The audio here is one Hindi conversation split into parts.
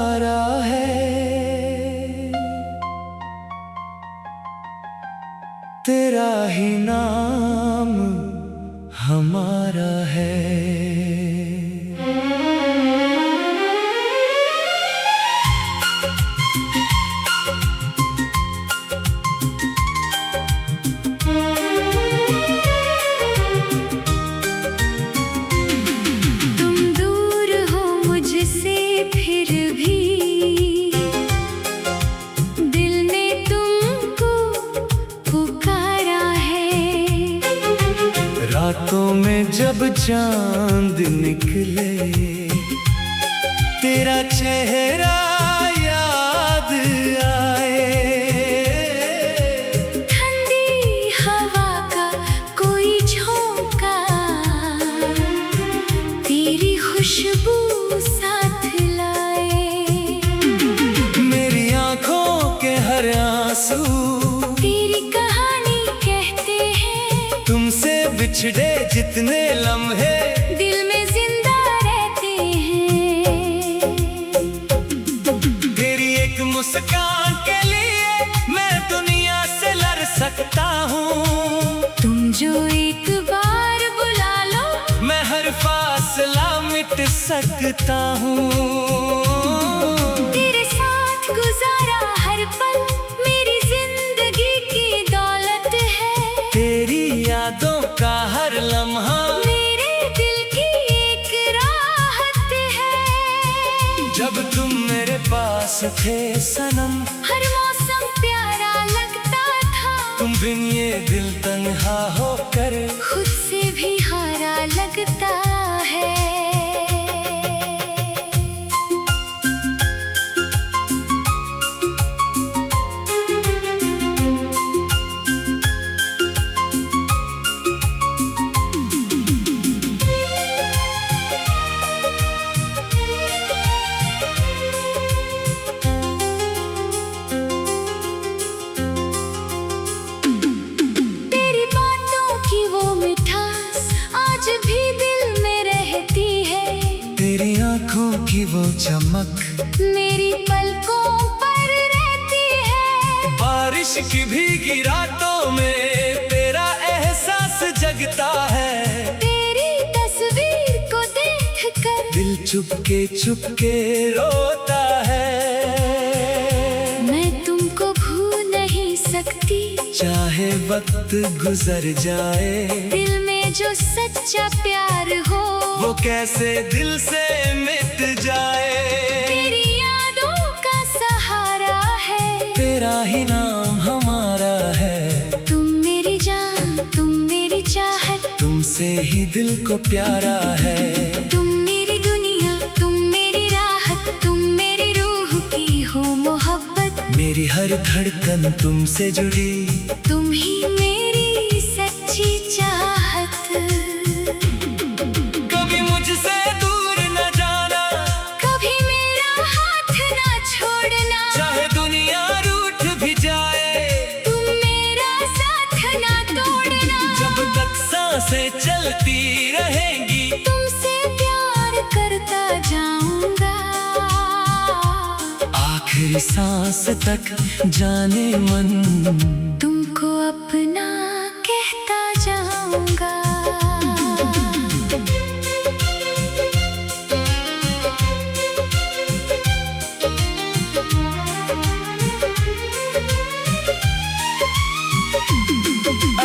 सहारा है, तेरा ही नाम हमारा है। रातों में जब चांद निकले, तेरा चेहरा याद आए। ठंडी हवा का कोई झोंका, तेरी खुशबू साथ लाए। मेरी आंखों के हर आंसू तेरी कहानी कहते हैं। तुमसे बिछड़े जितने लम्हे दिल में जिंदा रहते हैं। तेरी एक मुस्कान के लिए मैं दुनिया से लड़ सकता हूँ। तुम जो एक बार बुला लो, मैं हर फासला मिट सकता हूँ। तेरे साथ गुजारा हर पल मेरी जिंदगी की दौलत है। तेरी यादों का हर लम्हा मेरे दिल की एक राहत है। जब तुम मेरे पास थे सनम, हर मौसम प्यारा लगता था। तुम बिन ये दिल तन्हा होकर खुद से भी हारा लगता है। तेरी आंखों की वो चमक मेरी पलकों पर रहती है। बारिश की भीगी रातों में तेरा एहसास जगता है। तेरी तस्वीर को देखकर दिल चुपके रोता है। मैं तुमको भूल नहीं सकती, चाहे वक्त गुजर जाए। दिल में जो सच्चा प्यार हो वो कैसे दिल से मिट जाए। तेरी यादों का सहारा है, तेरा ही नाम हमारा है। तुम मेरी जान, तुम मेरी चाहत, तुमसे ही दिल को प्यारा है। तुम मेरी दुनिया, तुम मेरी राहत, तुम मेरी रूह की हो मोहब्बत। मेरी हर धड़कन तुमसे जुड़ी, तुम ही मेरी सच्ची चाहत। कभी मुझसे दूर न जाना, कभी मेरा हाथ ना छोड़ना। चाहे दुनिया रूठ भी जाए, तुम मेरा साथ ना तोड़ना। जब तक सांसें चलती रहेंगी, तुमसे प्यार करता जाऊंगा। आखिरी सांस तक जाने मन तुमको अपना कहता जाऊंगा।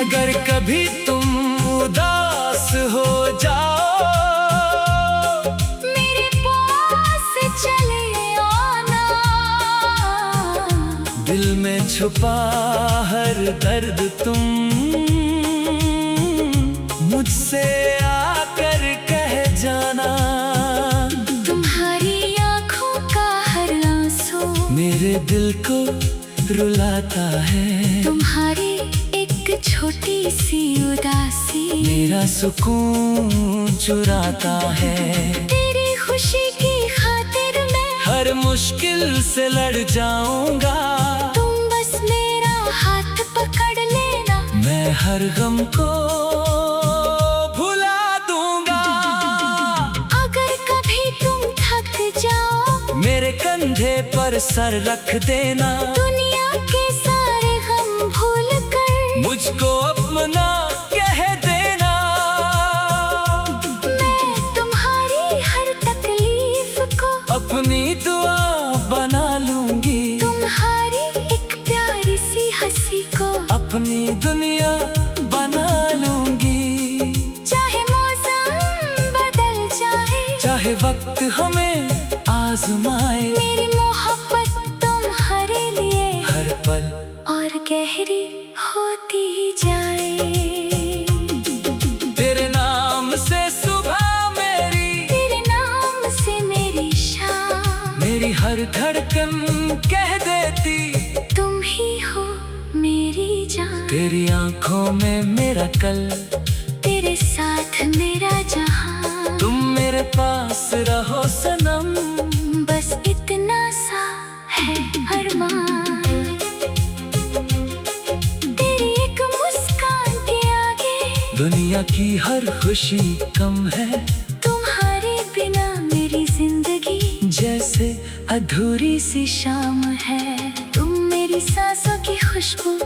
अगर कभी तुम उदास हो जाओ, मेरे पास चले आना। दिल में छुपा हर दर्द तुम मुझसे आकर कह जाना। तुम्हारी आंखों का हर आंसू मेरे दिल को रुलाता है। तुम्हारी एक छोटी सी उदासी मेरा सुकून चुराता है। तेरी खुशी की खातिर मैं हर मुश्किल से लड़ जाऊंगा। तुम बस मेरा हाथ पकड़ लेना, मैं हर गम को भुला दूंगा। अगर कभी तुम थक जाओ, मेरे कंधे कंधे पर सर रख देना, दुनिया के सारे गम भूल कर मुझको अपना कह देना। मैं तुम्हारी हर तकलीफ को अपनी दुआ बना लूंगी, तुम्हारी एक प्यारी सी हंसी को अपनी दुनिया बना लूंगी। चाहे मौसम बदल जाए, चाहे वक्त हमें आजमाए, मेरी मोहब्बत तुम्हारे लिए हर पल और गहरी होती जाए। तेरे नाम से सुबह मेरी, तेरे नाम से मेरी शाम, मेरी हर धड़कन कह देती तुम ही हो मेरी जान। तेरी आंखों में मेरा कल, तेरे साथ मेरा जहां, तुम मेरे पास रहो सनम, बस इतना सा है अरमान। तेरी एक मुस्कान के आगे दुनिया की हर खुशी कम है। तुम्हारे बिना मेरी जिंदगी जैसे अधूरी सी शाम है। तुम मेरी सांसों की खुशबू,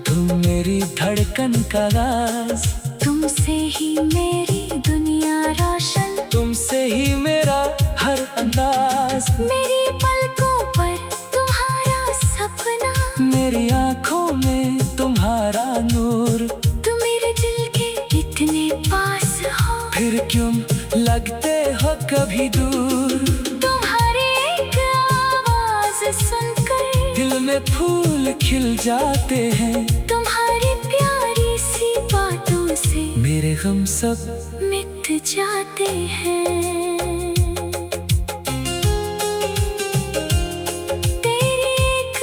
तुम मेरी धड़कन का राज, तुमसे ही मेरी दुनिया रोशन, तुमसे ही मेरा हर अंदाज। मेरी पलकों पर तुम्हारा सपना, मेरी आंखों में तुम्हारा नूर, तुम मेरे दिल के इतने पास हो, फिर क्यों लगते हो कभी दूर। तुम्हारी एक आवाज सुनकर दिल में फूल खिल जाते हैं, तुम्हारी प्यारी सी बातों से मेरे गम सब मिट जाते हैं। तेरी एक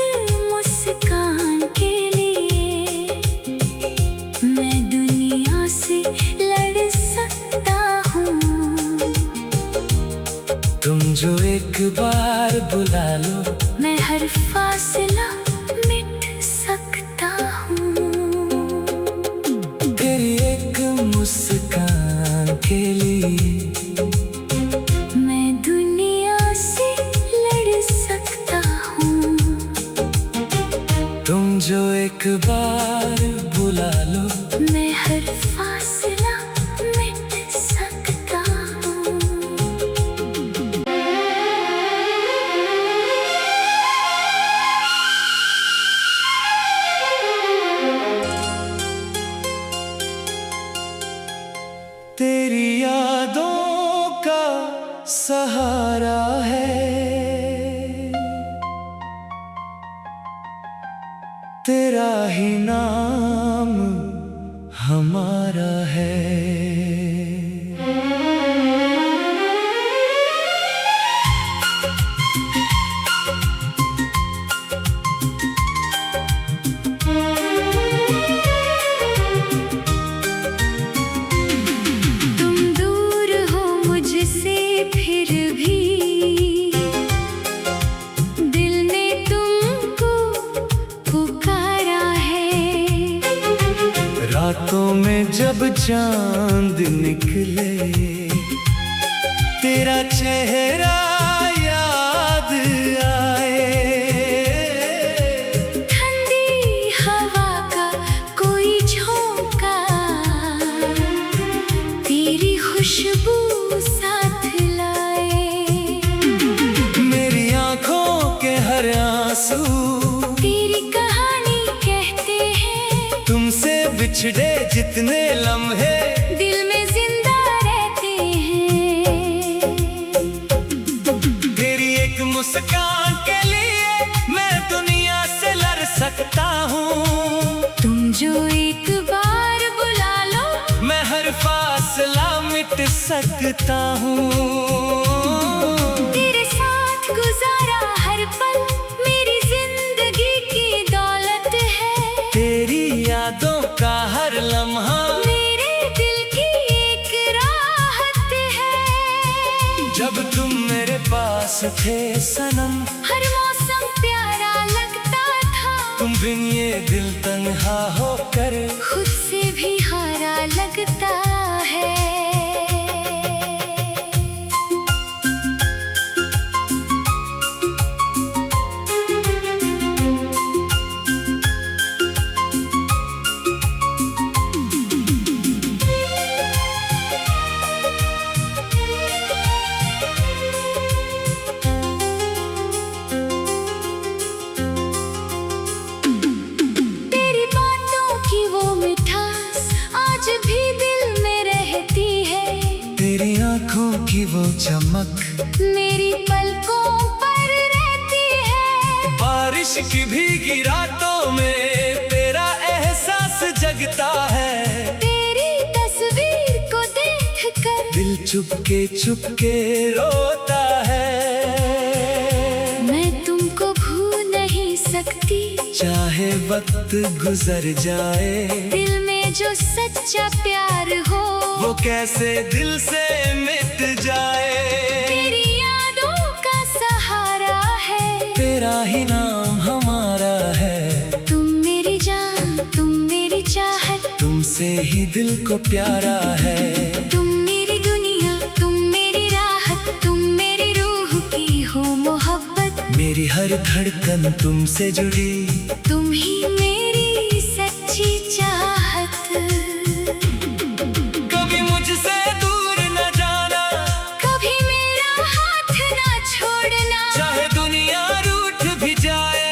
मुस्कान के लिए मैं दुनिया से लड़ सकता हूँ। तुम जो एक बार बुला लो, मैं हर फासला मिट सकता हूँ। तेरी एक मुस्कान के लिए मैं दुनिया से लड़ सकता हूँ। तुम जो एक बार बुला लो, मैं हर फासला मिट सकता हूँ। तेरी यादों का सहारा है, तेरा ही नाम हमारा है। तुम दूर हो मुझसे फिर भी दिल ने तुमको पुकारा है। रातों में जब चांद निकले, तेरा चेहरा याद आए। ठंडी हवा का कोई झोंका तेरी खुशबू साथ लाए। मेरी आंखों के हर आंसू तेरी कहानी कहते हैं, तुमसे बिछड़े जितने लम्हे दिल में जिंदा रहते हैं। तेरी एक मुस्कान के लिए मैं दुनिया से लड़ सकता हूँ। तुम जो एक बार बुला लो, मैं हर फासला मिट सकता हूँ। तेरे साथ गुजारा हर पल मेरी जिंदगी की दौलत है। तेरी यादों का हर लम्हा मेरे दिल की एक राहत है। जब तुम मेरे पास थे सनम, हर मौसम प्यारा लगता था, तुम बिन ये दिल तन्हा होकर खुद से भी हारा लगता है। चमक मेरी पलकों पर रहती है। बारिश की भीगी रातों में तेरा एहसास जगता है। तेरी तस्वीर को देखकर दिल चुपके रोता है। मैं तुमको भूल नहीं सकती, चाहे वक्त गुजर जाए। दिल में जो सच्चा प्यार हो वो कैसे दिल से मिट जाए। तेरी यादों का सहारा है। तेरा ही नाम हमारा है। तुम मेरी जान, तुम मेरी चाहत, तुमसे ही दिल को प्यारा है। तुम मेरी दुनिया, तुम मेरी राहत, तुम मेरी रूह की हो मोहब्बत। मेरी हर धड़कन तुमसे जुड़ी, तुम ही मेरी सच्ची चाहत। कभी मुझसे दूर न जाना, कभी मेरा हाथ ना छोड़ना। चाहे दुनिया रूठ भी जाए।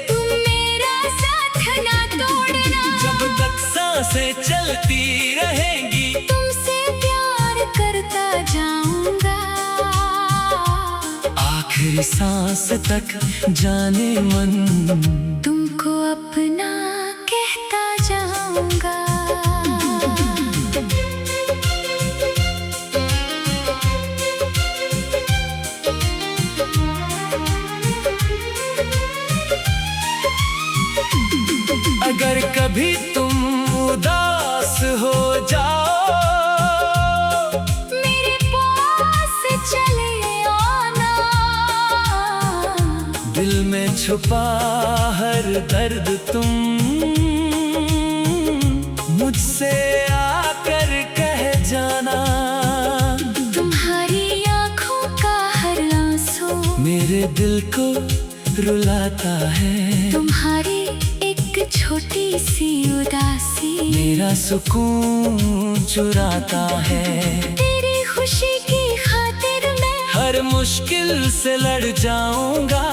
तुम मेरा साथ ना तोड़ना। जब तक सांसें चलती रहेंगी, तुमसे प्यार करता जाऊंगा। आखिरी सांस तक जाने मन तुमको अपना कहता जाऊंगा। अगर कभी तुम उदास हो जाओ, मेरे पास चले आना। दिल में छुपा हर दर्द तुम मुझसे आकर कह जाना। तुम्हारी आंखों का हर आंसू मेरे दिल को रुलाता है। तुम्हारी एक छोटी सी उदासी मेरा सुकून चुराता है। तेरी खुशी की खातिर मैं हर मुश्किल से लड़ जाऊंगा।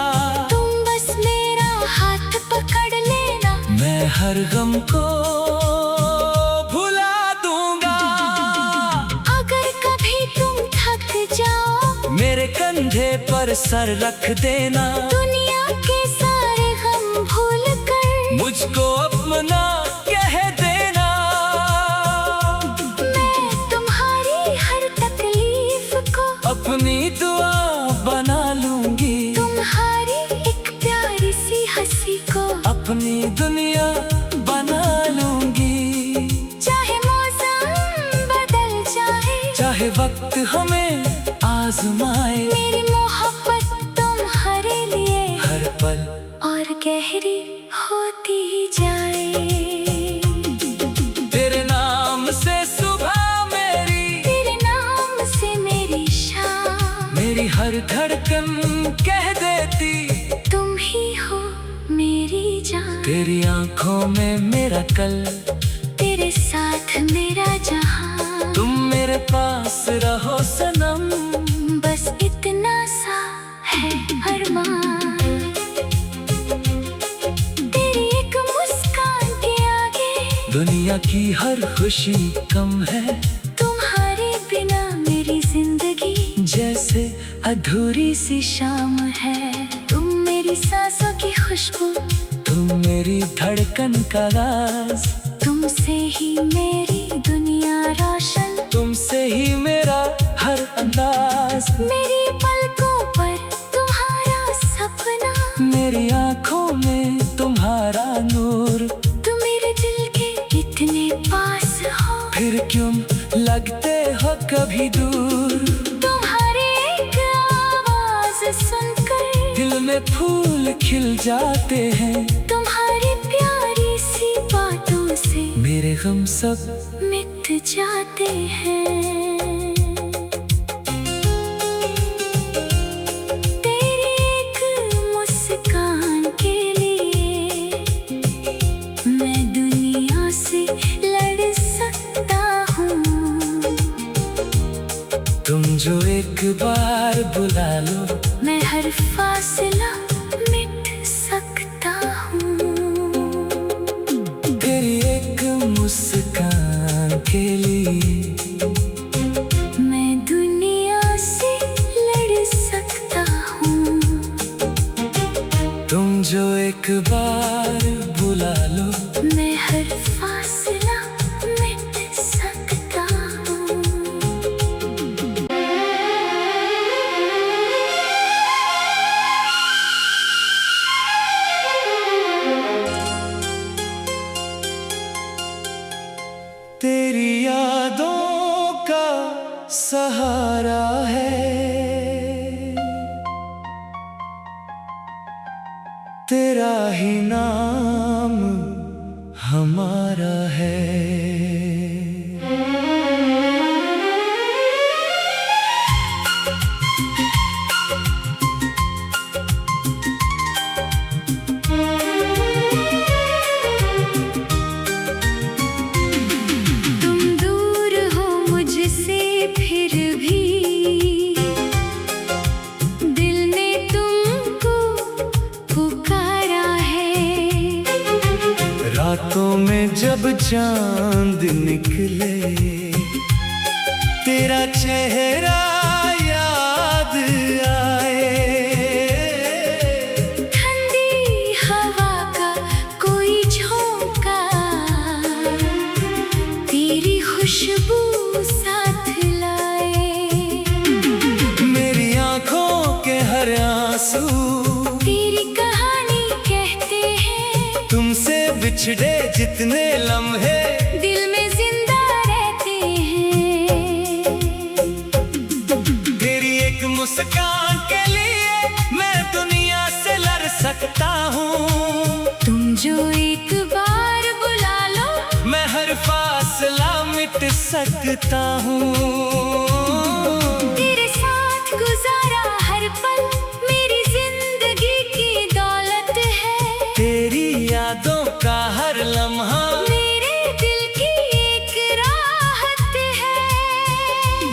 तुम बस मेरा हाथ पकड़ लेना। मैं हर गम को भुला दूंगा। अगर कभी तुम थक जाओ, मेरे कंधे पर सर रख देना। दुनिया के सारे गम भूल कर मुझको अपना कह देना। मैं तुम्हारी हर तकलीफ को अपनी दुआ बना लूंगी। तुम्हारी एक प्यारी सी हंसी को अपनी दुनिया बना लूंगी। चाहे मौसम बदल जाए, चाहे वक्त हमें आजमाए। मेरी मोहब्बत तुम्हारे लिए हर पल और गहरी होती जाए। तेरे नाम से सुबह मेरी, तेरे नाम से मेरी शाम, मेरी हर धड़कन कह देती तुम ही हो मेरी जान। तेरी आंखों में मेरा कल, तेरे साथ मेरा जहां। तुम मेरे पास रहो सनम। बस इतना सा है अरमान। तेरी एक मुस्कान के आगे दुनिया की हर खुशी कम है। तुम्हारे बिना मेरी जिंदगी जैसे अधूरी सी शाम है। तुम मेरी सांसों की खुशबू, तुम मेरी धड़कन का राज। तुमसे ही मेरी दुनिया रोशन। तुमसे ही मेरा हर अंदाज। मेरी पलकों पर तुम्हारा सपना, मेरी आंखों में तुम्हारा नूर। तुम मेरे दिल के इतने पास हो, फिर क्यों लगते हो कभी दूर। तुम्हारी एक आवाज सुनकर दिल में फूल खिल जाते हैं। तुम्हारी प्यारी सी बातों से मेरे गम सब मिट जाते हैं। तेरी एक मुस्कान के लिए मैं दुनिया से लड़ सकता हूँ। तुम जो एक बार बुला लो, मैं हर फासला मिट सकता हूँ। तेरी एक मुस्कान के लिए तुम जो एक बार बुला लो, मैं हर फासला मिट सकता हूँ। तेरी यादों का सहारा है, तेरा ही नाम हमारा है। तुम दूर हो मुझसे फिर भी दिल ने तुमको पुकारा है। रातों में जब चांद निकले, तेरा चेहरा याद आए। ठंडी हवा का कोई झोंका तेरी खुशबू साथ लाए। मेरी आंखों के हर आंसू तेरी कहानी कहते हैं। तुमसे बिछड़े जितने लम्हे दिल में जिंदा रहते हैं। तेरी एक मुस्कान के लिए मैं दुनिया से लड़ सकता हूँ। तुम जो एक बार बुला लो, मैं हर फासला मिट सकता हूँ। तेरे साथ गुजारा हर पल मेरी जिंदगी की दौलत है। तेरी यादों का हर लम्हा मेरे दिल की एक राहत है।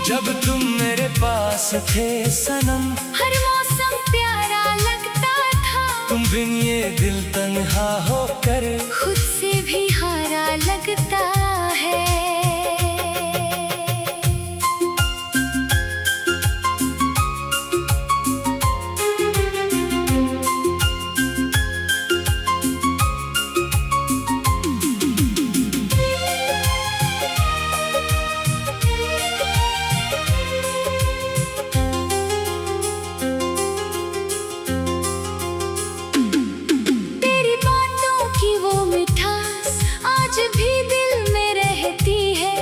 जब तुम मेरे पास थे सनम, हर मौसम प्यारा लगता था। तुम बिन ये दिल तन्हा होकर खुद से भी हारा लगता है। तेरी बातों की वो मिठास आज भी दिल में रहती है।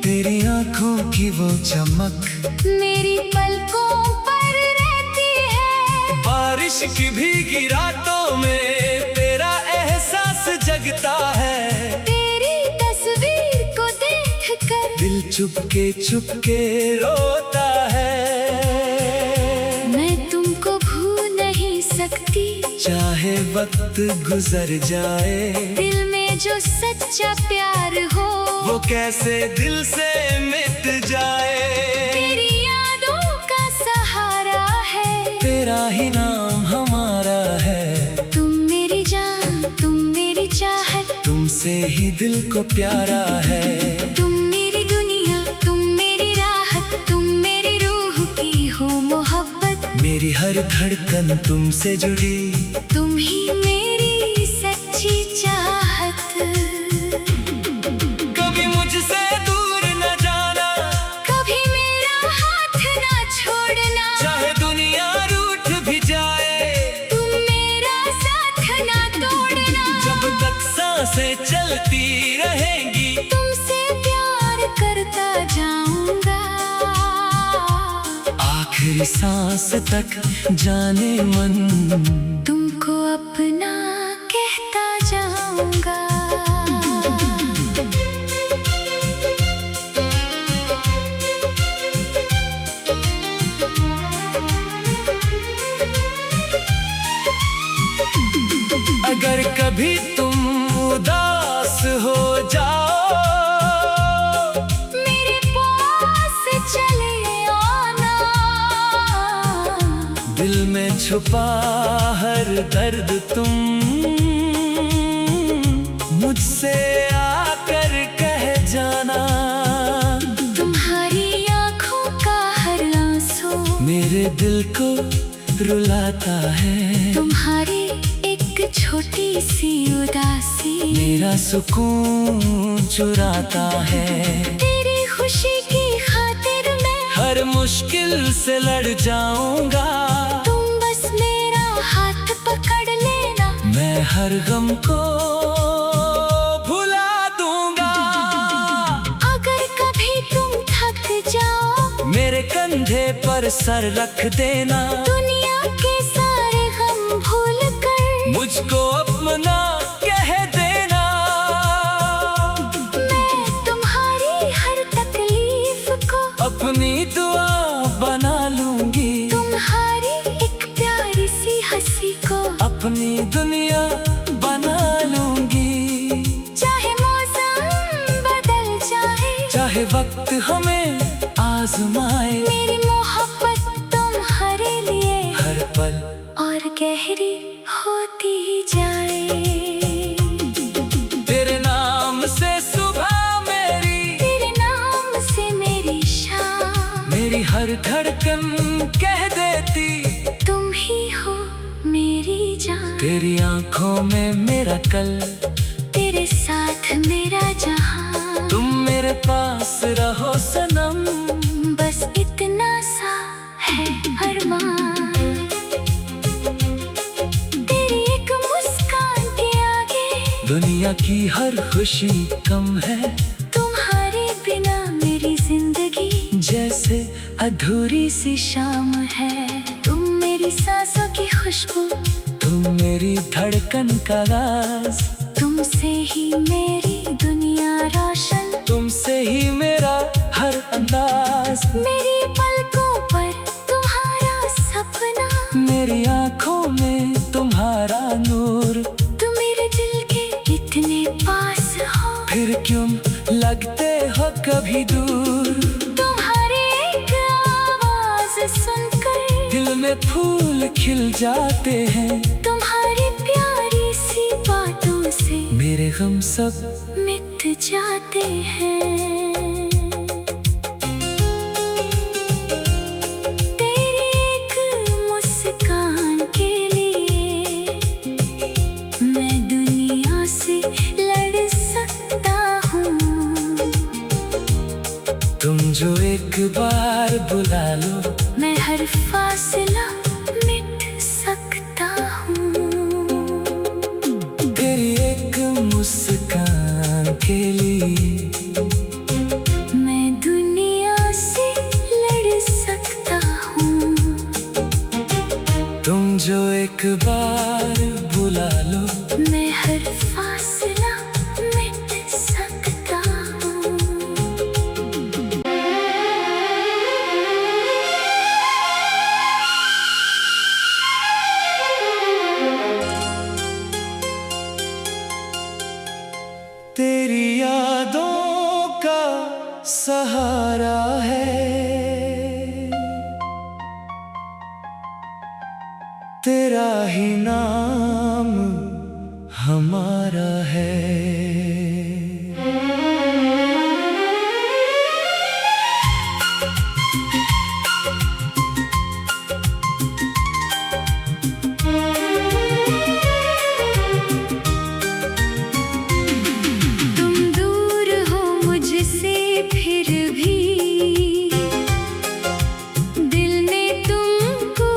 तेरी आंखों की वो चमक मेरी पलकों पर रहती है। बारिश की भीगी रातों में तेरा एहसास जगता है। तेरी तस्वीर को देखकर दिल चुपके रोता है। मैं तुमको भूल नहीं सकती। चाहे वक्त गुजर जाए, दिल में जो सच्चा प्यार हो वो कैसे दिल से मिट जाए। तेरी यादों का सहारा है। तेरा ही नाम हमारा है। तुम मेरी जान, तुम मेरी चाहत, तुमसे ही दिल को प्यारा है। तुम मेरी दुनिया, तुम मेरी राहत, तुम मेरी रूह की हो मोहब्बत। मेरी हर धड़कन तुमसे जुड़ी, तुम ही मेरी सच्ची चाहत। कभी मुझसे दूर न जाना, कभी मेरा हाथ ना छोड़ना। चाहे दुनिया रूठ भी जाए, तुम मेरा साथ ना तोड़ना। जब तक सांसें चलती रहेंगी, तुमसे प्यार करता जाऊंगा। आखिरी सांस तक जाने मन तुमको अपना कहता जाऊंगा। अगर कभी तुम उदास हो जाओ, मेरे पास चले आना। दिल में छुपा हर दर्द तुम मुझसे आकर कह जाना। तुम्हारी आंखों का हर आंसू मेरे दिल को रुलाता है। तुम्हारी मेरा सुकून चुराता है। तेरी खुशी की खातिर मैं हर मुश्किल से लड़ जाऊंगा। तुम बस मेरा हाथ पकड़ लेना, मैं हर गम को भुला दूंगा। अगर कभी तुम थक जाओ मेरे कंधे पर सर रख देना। दुनिया के सारे गम भूल कर मुझको अपना कह देना। मैं तुम्हारी हर तकलीफ को अपनी दुआ बना लूंगी। तुम्हारी एक प्यारी सी हंसी को अपनी दुनिया बना लूंगी। चाहे मौसम बदल जाए, चाहे वक्त हमें आजमाए, मेरी मोहब्बत तुम्हारे लिए हर पल और गहरी होती ही जाए। तेरे नाम से सुबह मेरी, तेरे नाम से मेरी शाम, मेरी हर धड़कन कह देती तुम ही हो मेरी जान। तेरी आंखों में मेरा कल, तेरे साथ मेरा जहां, तुम मेरे पास रहो सनम। बस इतना सा है अरमान। तेरी एक मुस्कान के आगे दुनिया की हर खुशी कम है। तुम्हारे बिना मेरी जिंदगी जैसे अधूरी सी शाम है। तुम मेरी सांसों की खुशबू, तुम मेरी धड़कन का राज। तुमसे ही मेरी दुनिया रोशन, तुमसे ही मेरा हर अंदाज। मेरी पलकों पर तुम्हारा सपना, मेरी आंखों में तुम्हारा नूर। तुम मेरे दिल के इतने पास हो, फिर क्यों लगते हो कभी दूर। तुम्हारी एक आवाज सुनकर दिल में फूल खिल जाते हैं। तुम्हारी प्यारी सी बातों से मेरे गम सब मिट जाते हैं। तेरी एक मुस्कान के लिए मैं दुनिया से लड़ सकता हूँ। तुम जो एक बार बुला लो, मैं हर फासला मिट सकता हूँ। तेरी एक मुस्कान के लिए मैं दुनिया से लड़ सकता हूँ। तुम जो एक बार बुला लो, मैं हर फासला मिट सकता हूँ। तेरी यादों का सहारा है। तेरा ही नाम हमारा है। तुम दूर हो मुझसे फिर भी दिल ने तुमको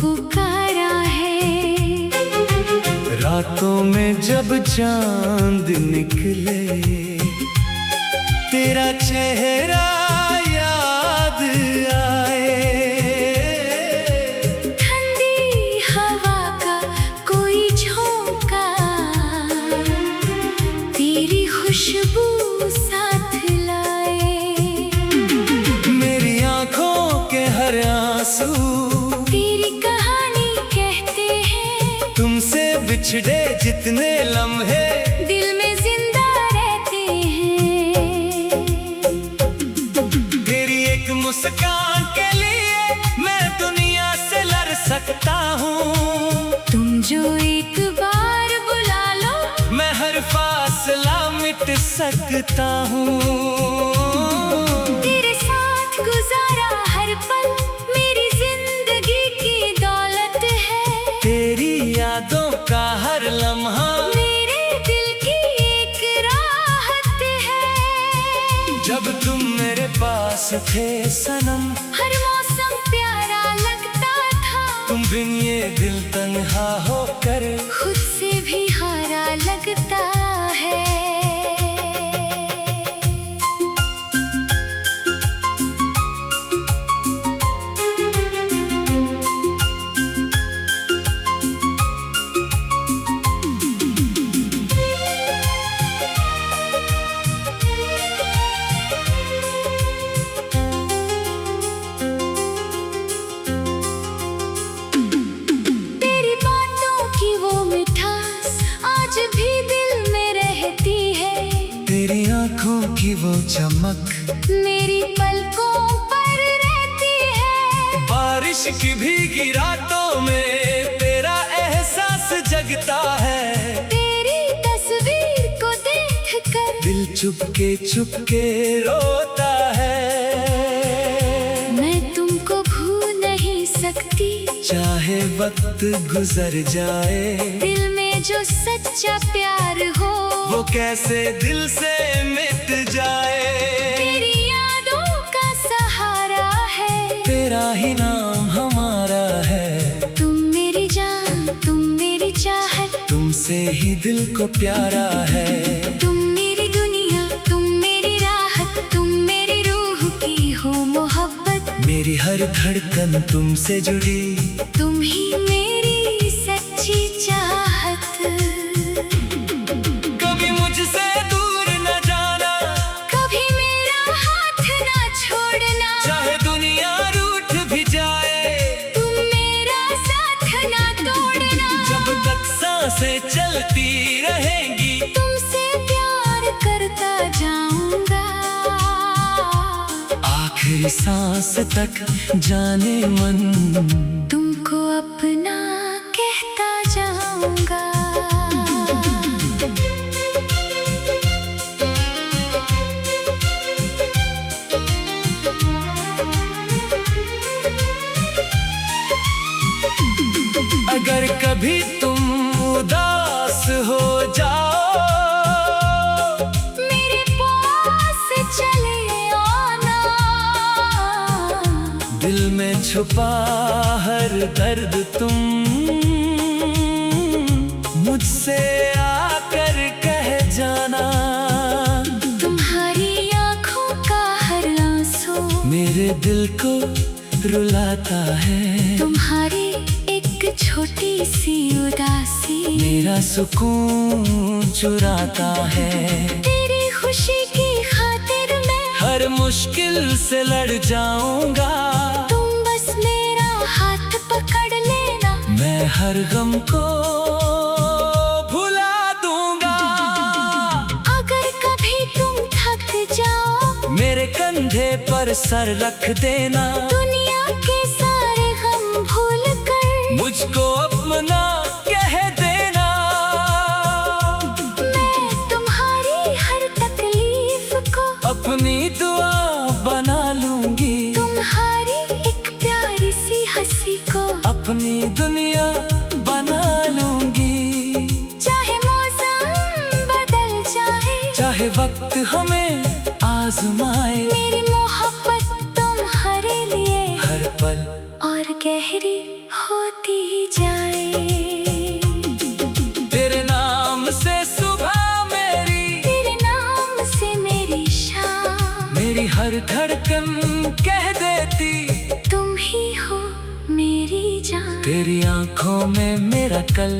पुकारा है। रातों में जब चांद निकले, तेरा चेहरा याद आए। ठंडी हवा का कोई झोंका तेरी खुशबू साथ लाए। मेरी आंखों के हर आंसू तेरी कहानी कहते हैं। तुमसे बिछड़े जितने लम्हे दिल में जिंदा रहते हैं। तेरी एक मुस्कान के लिए मैं दुनिया से लड़ सकता हूँ। तुम जो एक बार बुला लो, मैं हर फासला मिट सकता हूँ। तेरे साथ गुजारा हर पल मेरी जिंदगी की दौलत है। तेरी यादों का हर लम्हा मेरे दिल की पास थे सनम, हर मौसम प्यारा लगता था। तुम बिन ये दिल तन्हा होकर खुद से भी हारा लगता है। तेरी बातों की वो मिठास आज भी दिल में रहती है। तेरी आंखों की वो चमक मेरी पलकों पर रहती है। बारिश की भीगी रातों में तेरा एहसास जगता है। तेरी तस्वीर को देखकर दिल चुपके रोता है। मैं तुमको भूल नहीं सकती। चाहे वक्त गुजर जाए, दिल में जो सच्चा प्यार हो वो कैसे दिल से मिट जाए। तेरी यादों का सहारा है। तेरा ही नाम हमारा है। तुम मेरी जान, तुम मेरी चाहत, तुमसे ही दिल को प्यारा है। तुम मेरी दुनिया, तुम मेरी राहत, तुम मेरी रूह की हो मोहब्बत। मेरी हर धड़कन तुमसे जुड़ी, तुम ही मेरी सच्ची चाहत। कभी मुझसे दूर न जाना, कभी मेरा हाथ ना छोड़ना। चाहे दुनिया रूठ भी जाए, तुम मेरा साथ ना तोड़ना। जब तक सांसें चलती रहेंगी, तुमसे प्यार करता जाऊंगा। आखिरी सांस तक जाने मन तुमको अपना कहता जाऊंगा। अगर कभी तुम उदास हो जाओ, मेरे पास चले आना। दिल में छुपा हर दर्द तुम मुझसे आकर कह जाना। तुम्हारी आंखों का हर आंसू मेरे दिल को रुलाता है। तुम्हारी एक छोटी सी उदासी मेरा सुकून चुराता है। तेरी खुशी की खातिर मैं हर मुश्किल से लड़ जाऊंगा। तुम बस मेरा हाथ पकड़ लेना। मैं हर गम को भुला दूंगा। अगर कभी तुम थक जाओ, मेरे कंधे पर सर रख देना। दुनिया के सारे गम भूल कर मुझको अपना कह देना। मैं तुम्हारी हर तकलीफ को अपनी दुआ बना लूंगी। तुम्हारी एक प्यारी सी हंसी को अपनी दुनिया बना लूंगी। चाहे मौसम बदल जाए, चाहे वक्त हमें आजमाए, मेरी मोहब्बत तुम्हारे लिए हर पल और गहरी होती जाए। तेरे नाम से सुबह मेरी, तेरे नाम से मेरी शाम, मेरी हर धड़कन कह देती तुम ही हो मेरी जान। तेरी आंखों में मेरा कल